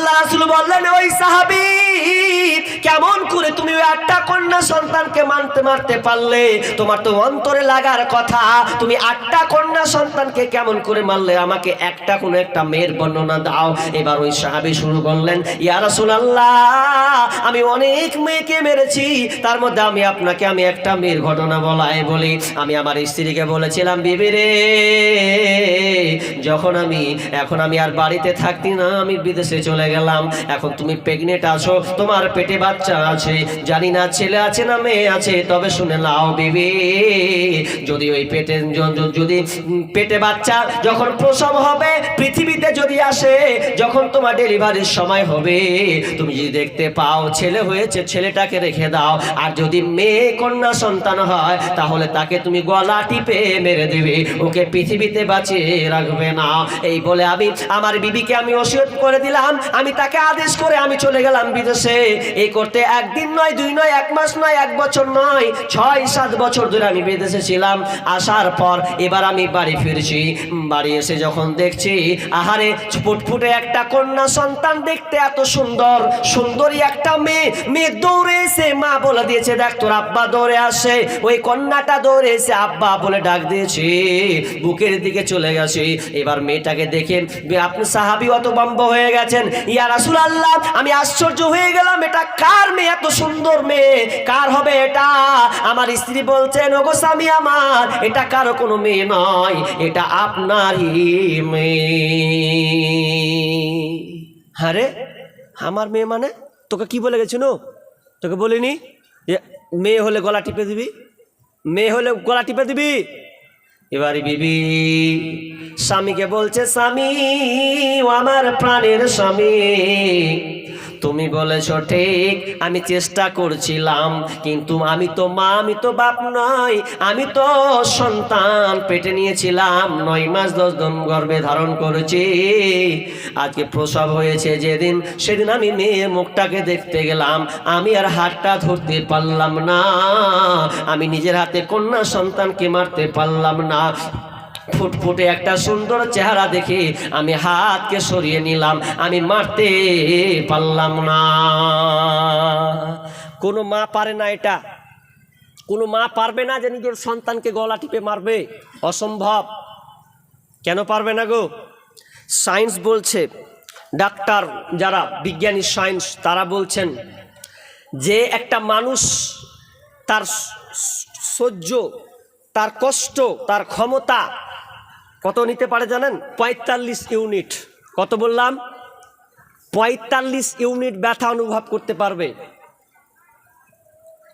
আল্লাহ রাসূল বললেন, ওই সাহাবী কেমন করে তুমি ওই 8টা কন্যা সন্তানকে মারতে পারলে? তোমার তো অন্তরে লাগার কথা, তুমি 8টা কন্যা সন্তানকে কেমন করে মারলে? আমাকে কোনো একটা মেয়ের বর্ণনা দাও। এবার ওই সাহাবী শুরু করলেন, ইয়া রাসূলুল্লাহ, আমি অনেক মেয়েকে মেরেছি, তার মধ্যে আমি একটা মেয়ের ঘটনা বলি। আমি আমার স্ত্রীকে বলেছিলাম, বিবি রে, এখন আমি আর বাড়িতে থাকতি না, আমি বিদেশে চলে গেলাম। এখন তুমি প্রেগনেন্ট আছো, তোমার পেটে বাচ্চা আছে, জানি না ছেলে আছে না মেয়ে আছে, তবে শুনে নাও বিবি, যদি পেটে বাচ্চা যখন প্রসব হবে, পৃথিবীতে যদি আসে, যখন তোমার ডেলিভারির সময় হবে, তুমি যদি দেখতে পাও ছেলে হয়েছে, ছেলেটাকে রেখে দাও। আর যদি মেয়ে কন্যা সন্তান হয়, তাহলে তাকে তুমি গলা টিপে মেরে দেবে, ওকে পৃথিবীতে বাঁচিয়ে রাখবে না। এই বলে আমি আমার বিবিকে ওসিয়ত করে দিলাম। আমি তাকে আদেশ করে আমি চলে গেলাম বিদেশে। এই করতে 1 দিন নয়, 2 নয়, 1 মাস নয়, 1 বছর নয়, 6-7 বছর ধরে আমি বিদেশে ছিলাম। আসার পর এবার আমি বাড়ি ফিরছি। বাড়ি এসে যখন দেখছি, আহারে ফুটফুটে একটা কন্যা সন্তান, দেখতে এত সুন্দরী একটা মেয়ে দৌড়ে এসে মা বলে দিয়েছে, দেখ তোর আব্বা দৌড়ে আসে। ওই কন্যাটা দৌড়ে এসে আব্বা বলে ডাক দিয়েছে, বুকের দিকে চলে গেছে। এবার মেয়েটাকে দেখে আপনি সাহাবী হতভম্ব হয়ে গেছেন। ইয়া রাসূলুল্লাহ, আমি আশ্চর্য হয়ে গেলাম, এটা কার মেয়ে? এত সুন্দর মেয়ে কার হবে এটা? আমার স্ত্রী বলছেন, ওগো স্বামী আমার, এটা কারো কোনো মেয়ে নয়, এটা আপনারই মেয়ে। আরে আমার মেয়ে মানে? তোকে কি বলে গেছিল? তোকে বলিনি মেয়ে হলে গলা টিপে দিবি, মেয়ে হলে গলা টিপে দিবি? এবারে বিবি স্বামীকে বলছে, স্বামী, আমার প্রাণের স্বামী, তুমি বলেছ ঠিক, আমি চেষ্টা করছিলাম, কিন্তু আমি তো মা, আমি তো বাপ নই, আমি তো সন্তান পেটে নিয়েছিলাম, 9 মাস 10 দিন গর্ভে ধারণ করেছি। আজকে প্রসব হয়েছে যেদিন, সেদিন আমি মেয়ের মুখটাকে দেখতে গেলাম, আমি আর হাতটা ধরতে পারলাম না, আমি নিজের হাতে কন্যা সন্তানকে মারতে পারলাম না। ফুটফুটে একটা সুন্দর চেহারা দেখে আমি হাতকে সরিয়ে নিলাম, আমি মারতে পারলাম না। কোনো মা পারে না এটা, কোনো মা পারবে না যে নিজের সন্তানকে গলা টিপে মারবে, অসম্ভব। কেন পারবে না গো? সায়েন্স বলছে, ডাক্তার যারা বিজ্ঞানী সায়েন্স, তারা বলছেন যে একটা মানুষ তার সহ্য, তার কষ্ট, তার ক্ষমতা কত নিতে পারে জানেন? 45 ইউনিট। কত বললাম? 45 ইউনিট ব্যথা অনুভব করতে পারবে।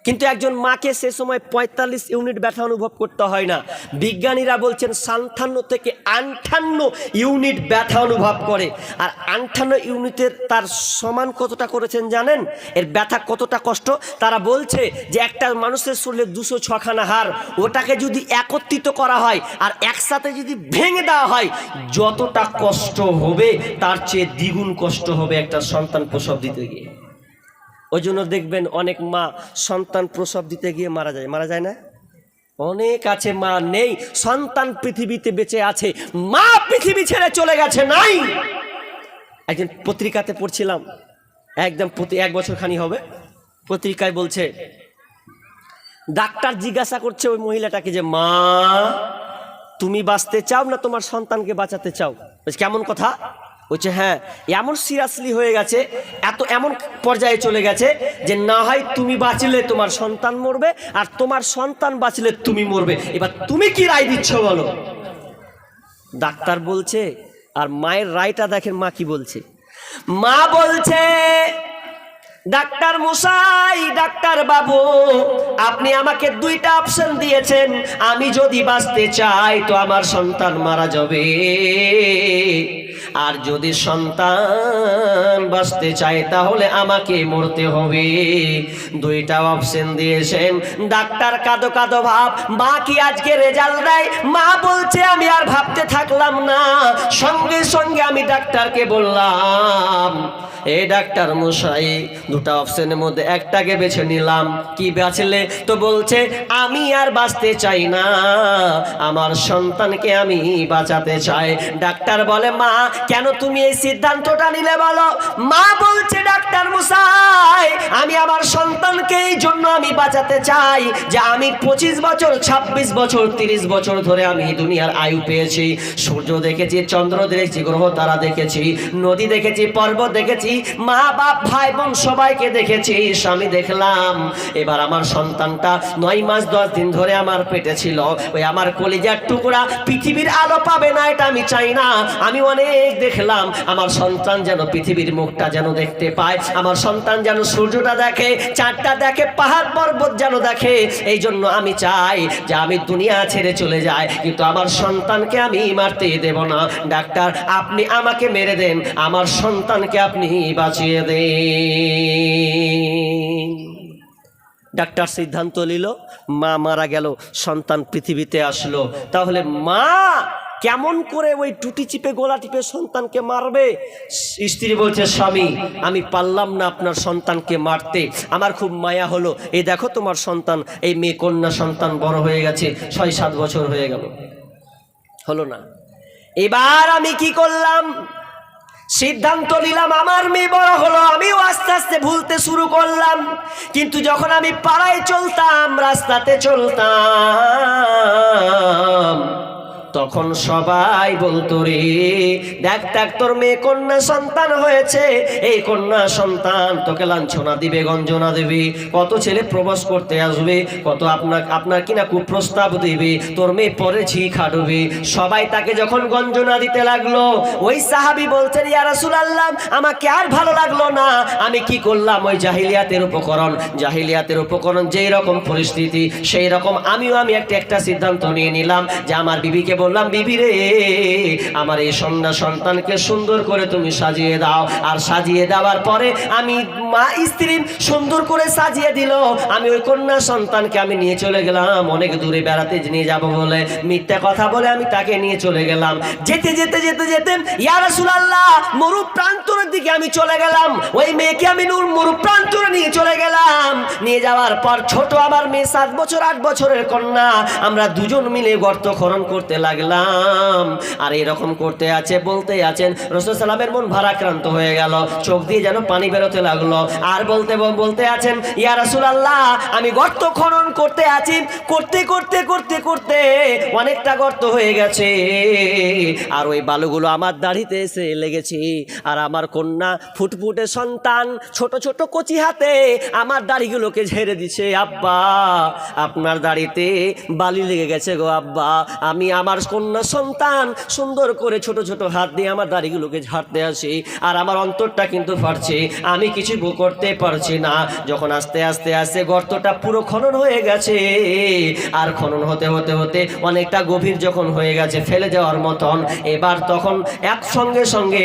কিন্তু একজন মাকে সে সময় 45 ইউনিট ব্যথা অনুভব করতে হয় না। বিজ্ঞানীরা বলছেন 57 থেকে 58 ইউনিট ব্যথা অনুভব করে। আর 58 ইউনিটের তার সমান কতটা করেছেন জানেন? এর ব্যথা কতটা কষ্ট তারা বলছে যে একটা মানুষের শরীরে 206খানা হাড়, ওটাকে যদি একত্রিত করা হয় আর একসাথে যদি ভেঙে দেওয়া হয়, যতটা কষ্ট হবে তার চেয়ে দ্বিগুণ কষ্ট হবে একটা সন্তান প্রসব দিতে গিয়ে। ওই জন্য দেখবেন অনেক মা সন্তান প্রসব দিতে গিয়ে মারা যায় না? অনেক আছে মা নেই, সন্তান পৃথিবীতে বেঁচে আছে, মা পৃথিবী ছেড়ে চলে গেছে নাই। একদিন পত্রিকাতে পড়ছিলাম, একদম 1 বছর খানি হবে, পত্রিকায় বলছে, ডাক্তার জিজ্ঞাসা করছে ওই মহিলাটাকে যে, মা তুমি বাঁচতে চাও না তোমার সন্তানকে বাঁচাতে চাও? কেমন কথা? বলছে হ্যাঁ, এমন সিরিয়াসলি হয়ে গেছে, এমন পর্যায়ে চলে গেছে যে না হয় তুমি বাঁচলে তোমার সন্তান মরবে, আর তোমার সন্তান বাঁচলে তুমি মরবে। এবার তুমি কি রায় দিচ্ছ বলো? ডাক্তার বলছে, আর মায়ের রায়টা দেখেন মা কি বলছে। মা বলছে, ডাক্তার মশাই, ডাক্তার বাবু, আপনি আমাকে 2টা অপশন দিয়েছেন, আমি যদি বাঁচতে চাই তো আমার সন্তান মারা যাবে, আর যদি সন্তান বাঁচতে চায় তাহলে আমাকে মরতে হবে। 2টা অপশন দিয়েছেন। ডাক্তার কাঁদো কাঁদো ভাব। মা কি আজকে রেজাল্ট দেয়? মা বলছে, আমি আর ভাবতে থাকলাম না, সঙ্গে সঙ্গে আমি ডাক্তারকে বললাম, এই ডাক্তার মশাই, দুটা অপশনের মধ্যে একটাকে বেছে নিলাম, কি বাঁচলে? তো বলছে আমি আর বাঁচতে চাই না, আমার সন্তানকে আমি বাঁচাতে চাই। ডাক্তার বলে মা কেন তুমি এই সিদ্ধান্তটা নিলে বলো? মা বলছে ডাক্তার মশাই আমি আমার সন্তানকে এই জন্য আমি বাঁচাতে চাই যে আমি 25 বছর 26 বছর 30 বছর ধরে আমি দুনিয়ার আয়ু পেয়েছি, সূর্য দেখেছি, চন্দ্র দেখেছি, গ্রহ তারা দেখেছি, নদী দেখেছি, পর্বত দেখেছি, মা বাপ ভাই বোন সবাইকে দেখেছি, স্বামী দেখলাম। এবার আমার সন্তানটা 9 মাস 10 দিন ধরে আমার পেটে ছিল, ওই আমার কলিজার টুকরা পৃথিবীর আলো পাবে না এটা আমি চাই না। আমি অনেক দেখলাম আমার সন্তান যেন পৃথিবীর মুখটা যেন দেখতে পায়, আমার সন্তান যেন সূর্যটা দেখে, চাঁদটা দেখে, পাহাড় পর্বত যেন দেখে। এই জন্য আমি চাই যে আমি দুনিয়া ছেড়ে চলে যাই, কিন্তু আমার সন্তানকে আমি মারতে দেব না। ডাক্তার আপনি আমাকে মেরে দেন, আমার সন্তানকে আপনি বাঁচিয়ে দেন। ডাক্তার সিদ্ধান্ত নিল, মা মারা গেল, সন্তান পৃথিবীতে আসলো। তাহলে মা কেমন করে ওই টুটি চিপে গোলা টিপে সন্তানকে মারবে? স্ত্রী বলছে স্বামী আমি পারলাম না আপনার সন্তানকে মারতে, আমার খুব মায়া হলো, এই দেখো তোমার সন্তান, এই মেয়ে কন্যা সন্তান বড় হয়ে গেছে, 6-7 বছর হয়ে গেল, হলো না। এবার আমি কি করলাম? সিদ্ধান্ত নিলাম আমার মেয়ে বড় হলো, আমিও আস্তে আস্তে ভুলতে শুরু করলাম। কিন্তু যখন আমি পাড়ায় চলতাম, রাস্তাতে চলতাম, তখন সবাই বলতো রে দেখ দেখ তোর মেয়ে কন্যা সন্তান হয়েছে, এই কন্যা সন্তান তোকে লাঞ্ছনা দিবে, গঞ্জনা দেবে, কত ছেলে প্রবেশ করতে আসবে, কত আপনার কিনা কুপ্রস্তাব দিবে, তোর মেয়ে পরে ঝি খাটবে। সবাই তাকে যখন গঞ্জনা দিতে লাগলো, ওই সাহাবী বলছেন ইয়া রাসূলুল্লাহ আমাকে আর ভালো লাগলো না, আমি কি করলাম? ওই জাহিলিয়াতের উপকরণ যেই রকম পরিস্থিতি সেই রকম আমি একটা সিদ্ধান্ত নিয়ে নিলাম যে আমার বিবিকে বললাম বিবি রে আমার এই সন্তানকে সুন্দর করে তুমি সাজিয়ে দাও। আর সাজিয়ে দেওয়ার পরে আমি মা স্ত্রী সুন্দর করে সাজিয়ে দিল, আমি ওই কন্যা সন্তানকে আমি নিয়ে চলে গেলাম অনেক দূরে বেড়াতে নিয়ে যাব বলে, মিথ্যা কথা বলে আমি তাকে নিয়ে চলে গেলাম। যেতে যেতে যেতে যেতে ইয়া রাসূলুল্লাহ মরু প্রান্তরের দিকে আমি চলে গেলাম, ওই মেয়েকে আমি মরু প্রান্তরে নিয়ে চলে গেলাম। নিয়ে যাওয়ার পর ছোট আমার মেয়ে 7 বছর 8 বছরের কন্যা, আমরা দুজন মিলে গর্ত খনন করতে লাগলাম। আর এরকম করতে আছে বলতে আছেন রাসূল সাল্লামের মন ভারাক্রান্ত হয়ে গেল, চোখ দিয়ে যেন পানি বেরোতে লাগলো। আর বলতে আছেন ইয়া রাসূলুল্লাহ আমি গর্ত খনন করতে আছি, করতে করতে করতে করতে অনেকটা গর্ত হয়ে গেছে, আর ওই বালুগুলো আমার দাড়িতে এসে লেগেছে। আর আমার কন্যা ফুটফুটে সন্তান ছোট ছোট কচি হাতে আমার দাড়িগুলোকে ঝেড়ে দিচ্ছে, আব্বা আপনার দাড়িতে বালি লেগে গেছে গো আব্বা। আমি আমার কন্যা সন্তান সুন্দর করে ছোট ছোট হাত দিয়ে আমার দাড়িগুলোকে ঝাড়তে আসি, আর আমার অন্তরটা কিন্তু ফাটছে, আমি কিছু করতে পারছি না। যখন আস্তে আস্তে আস্তে গর্তটা পুরো খনন হয়ে গেছে, আর খনন হতে হতে হতে অনেকটা গভীর যখন হয়ে গেছে ফেলে যাওয়ার মতন, এবার তখন এক সঙ্গে